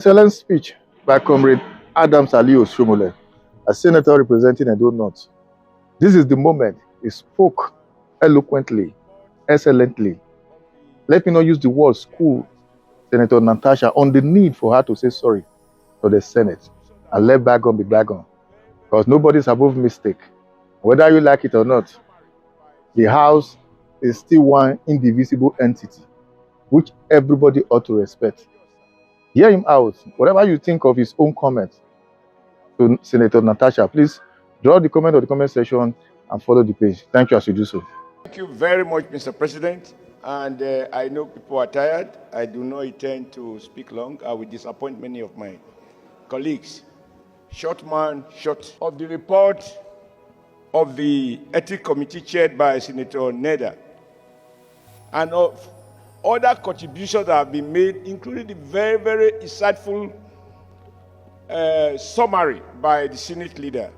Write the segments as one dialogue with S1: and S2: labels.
S1: Excellent speech by Comrade Adams Oshomhole, a senator representing Edo North. This is the moment he spoke eloquently, excellently. Let me not use the word school Senator Natasha on the need for her to say sorry to the Senate and let bygone be bygone. Because nobody's above mistake. Whether you like it or not, the House is still one indivisible entity, which everybody ought to respect. Hear him out. Whatever you think of his own comment to Senator Natasha, please draw the comment of the comment section and follow the page. Thank you as you do so.
S2: Thank you very much, Mr. President. And I know people are tired. I do not intend to speak long. I will disappoint many of my colleagues. Short man, short of the report of the Ethics Committee chaired by Senator Neda and of other contributions that have been made, including the very, very insightful summary by the Senate leader.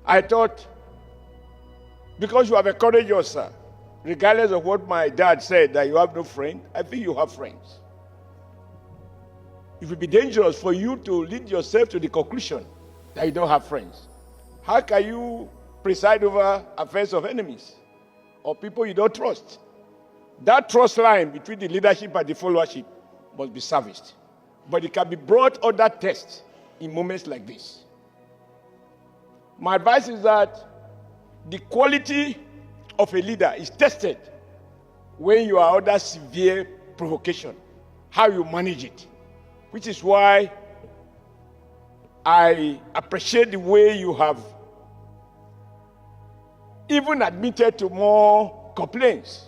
S2: I thought, because you have encouraged us, sir, regardless of what my dad said, that you have no friend, I think you have friends. It would be dangerous for you to lead yourself to the conclusion that you don't have friends. How can you preside over affairs of enemies or people you don't trust? That trust line between the leadership and the followership must be serviced. But it can be brought under test in moments like this. My advice is that the quality of a leader is tested when you are under severe provocation, how you manage it, which is why I appreciate the way you have even admitted to more complaints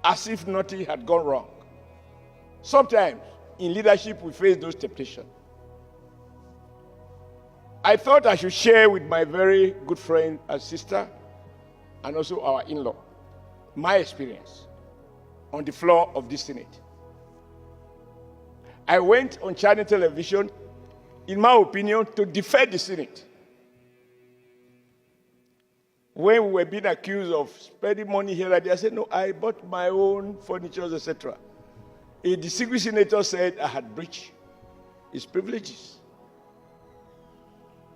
S2: as if nothing had gone wrong. Sometimes in leadership we face those temptations. I thought I should share with my very good friend and sister and also our in-law my experience on the floor of this Senate. I went on Channel Television, in my opinion, to defend the Senate. When we were being accused of spending money here and there, I said, no, I bought my own furniture, etc. A distinguished senator said I had breached his privileges.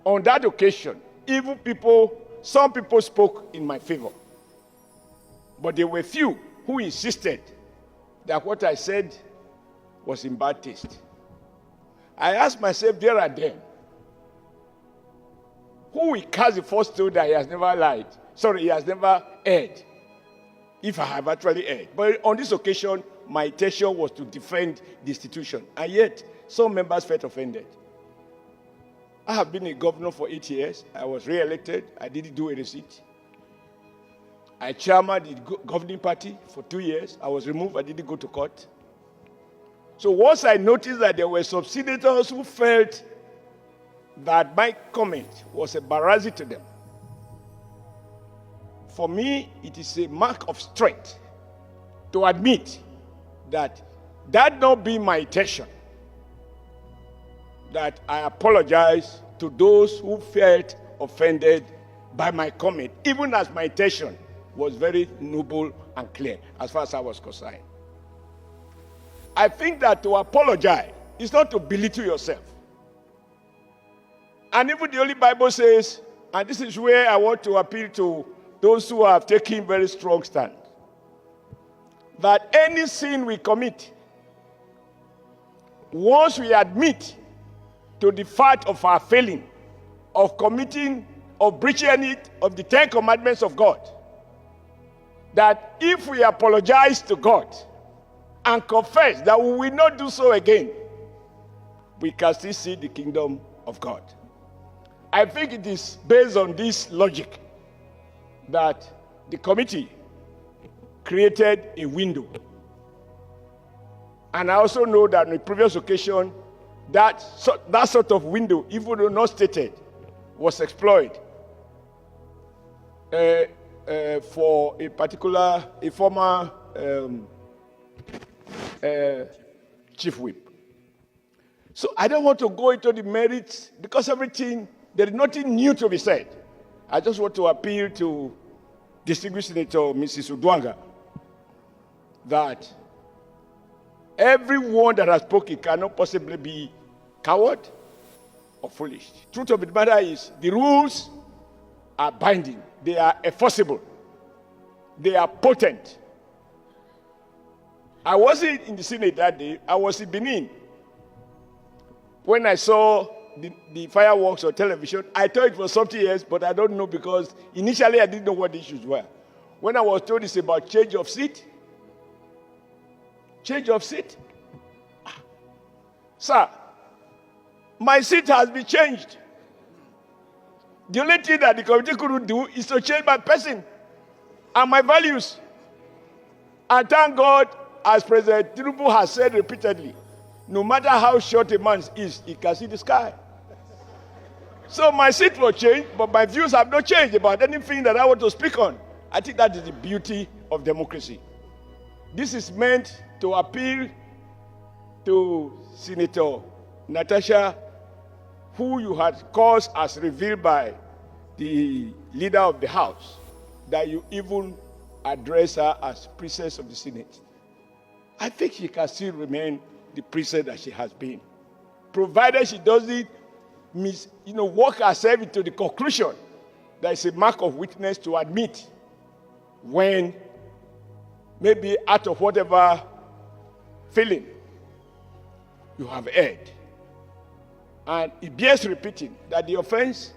S2: On that occasion, some people spoke in my favor. But there were few who insisted that what I said was in bad taste. I asked myself there and then, who will cast the first stone that he has never lied? Sorry, he has never erred, if I have actually erred. But on this occasion, my intention was to defend the institution. And yet, some members felt offended. I have been a governor for 8 years. I was re-elected. I didn't do a receipt. I chairman the governing party for 2 years. I was removed. I didn't go to court. So once I noticed that there were some senators who felt that my comment was embarrassing to them, for me, it is a mark of strength to admit that not being my intention, that I apologize to those who felt offended by my comment, even as my intention was very noble and clear as far as I was concerned. I think that to apologize is not to belittle yourself. And even the Holy Bible says, and this is where I want to appeal to those who have taken very strong stand, that any sin we commit, once we admit to the fact of our failing, of committing, of breaching any of the 10 commandments of God, that if we apologize to God and confess that we will not do so again, we can still see the kingdom of God. I think it is based on this logic that the committee created a window. And I also know that on the previous occasion, that sort of window, even though not stated, was exploited for a former chief whip. So I don't want to go into the merits because there is nothing new to be said. I just want to appeal to distinguished Senator Mrs. Udwanga that Everyone that has spoken cannot possibly be coward or foolish. Truth of the matter is, the rules are binding. They are enforceable. They are potent. I wasn't in the Senate that day. I was in Benin. When I saw the fireworks on television, I thought it was something else, but I don't know, because initially I didn't know what the issues were. When I was told it's about change of seat, sir, my seat has been changed. The only thing that the committee couldn't do is to change my person and my values. And thank God, as President Tinubu has said repeatedly, no matter how short a man is, he can see the sky. So my seat will change, but my views have not changed about anything that I want to speak on. I think that is the beauty of democracy. This is meant to appeal to Senator Natasha, who you had caused as revealed by the leader of the House, that you even address her as princess of the Senate. I think she can still remain the princess that she has been, provided she doesn't work herself into the conclusion that it's a mark of weakness to admit when maybe out of whatever feeling you have erred. And it bears repeating that the offense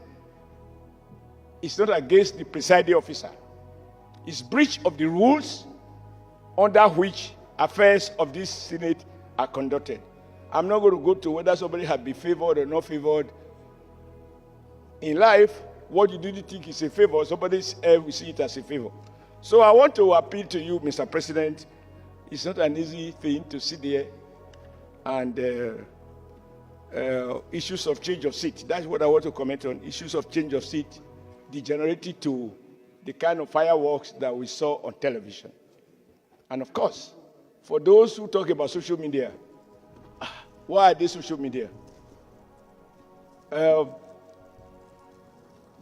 S2: is not against the presiding officer. It's breach of the rules under which affairs of this Senate are conducted. I'm not going to go to whether somebody has been favored or not favored. In life, what you do think is a favor, somebody else will see it as a favor. So I want to appeal to you, Mr. President. It's not an easy thing to sit there and issues of change of seat. That's what I want to comment on. Issues of change of seat degenerated to the kind of fireworks that we saw on television. And of course, for those who talk about social media, why are they social media?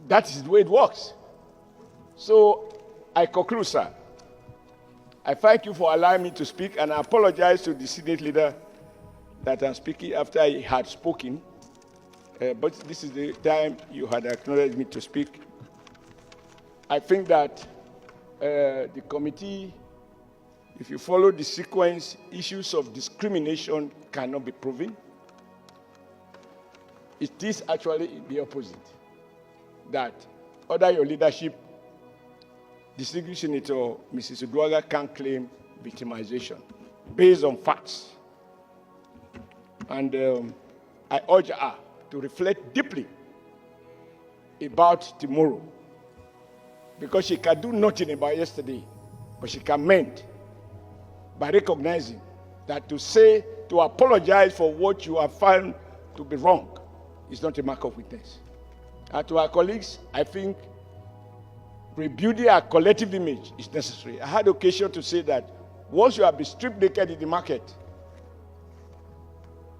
S2: That is the way it works. So I conclude, sir. I thank you for allowing me to speak, and I apologize to the Senate leader that I'm speaking after he had spoken. But this is the time you had acknowledged me to speak. I think that the committee, if you follow the sequence, issues of discrimination cannot be proven. It is actually the opposite. That under your leadership, distinguished Senator Mrs. Uduaghan can claim victimization based on facts. And I urge her to reflect deeply about tomorrow, because she can do nothing about yesterday, but she can mend by recognizing that to apologize for what you have found to be wrong is not a mark of weakness. And to our colleagues, I think rebuilding our collective image is necessary. I had occasion to say that once you have been stripped naked in the market,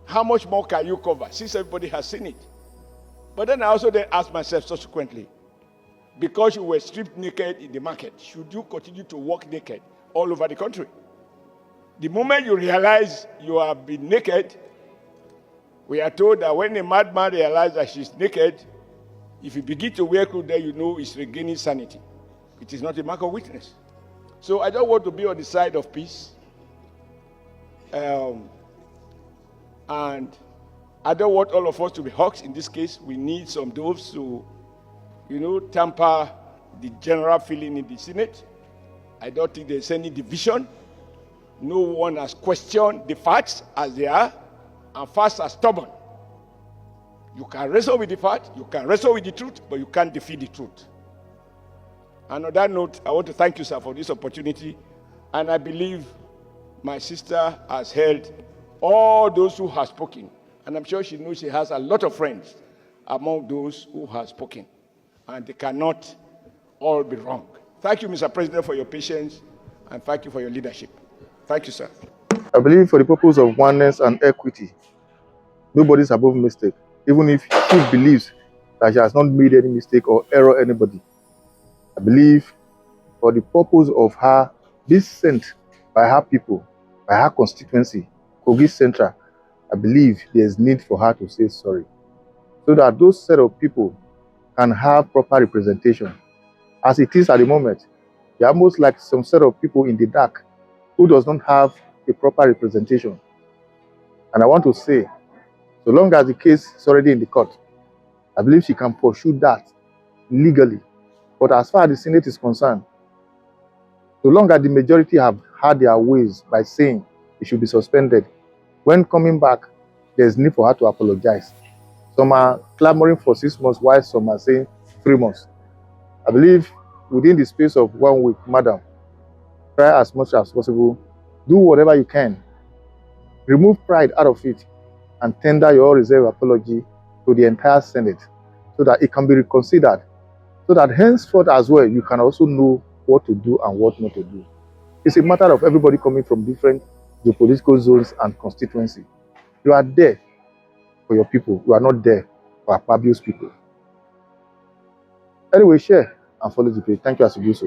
S2: how much more can you cover, since everybody has seen it? But then I also then asked myself subsequently, because you were stripped naked in the market, should you continue to walk naked all over the country? The moment you realize you have been naked, we are told that when a madman realizes that she's naked, if you begin to wear clothes, then you know it's regaining sanity. It is not a mark of weakness. So I don't want to be on the side of peace. And I don't want all of us to be hawks. In this case, we need some doves to, temper the general feeling in the Senate. I don't think there's any division. No one has questioned the facts as they are, and facts are stubborn. You can wrestle with the fact, you can wrestle with the truth, but you can't defeat the truth. And on that note, I want to thank you, sir, for this opportunity. And I believe my sister has held all those who have spoken. And I'm sure she knows she has a lot of friends among those who have spoken. And they cannot all be wrong. Thank you, Mr. President, for your patience, and thank you for your leadership. Thank you, sir.
S1: I believe for the purpose of oneness and equity, nobody's above mistake, even if she believes that she has not made any mistake or error anybody. I believe for the purpose of her being sent by her people, by her constituency, Kogi Central, I believe there's need for her to say sorry, so that those set of people can have proper representation. As it is at the moment, they are almost like some set of people in the dark who does not have a proper representation. And I want to say, so long as the case is already in the court, I believe she can pursue that legally. But as far as the Senate is concerned, so long as the majority have had their ways by saying it should be suspended, when coming back, there's need for her to apologize. Some are clamoring for 6 months, while some are saying 3 months. I believe within the space of 1 week, madam, try as much as possible, do whatever you can, remove pride out of it, and tender your reserve apology to the entire Senate so that it can be reconsidered, so that henceforth as well, you can also know what to do and what not to do. It's a matter of everybody coming from different geopolitical zones and constituency. You are there for your people. You are not there for Akpabio's people. Anyway, share and follow the page. Thank you as you do so.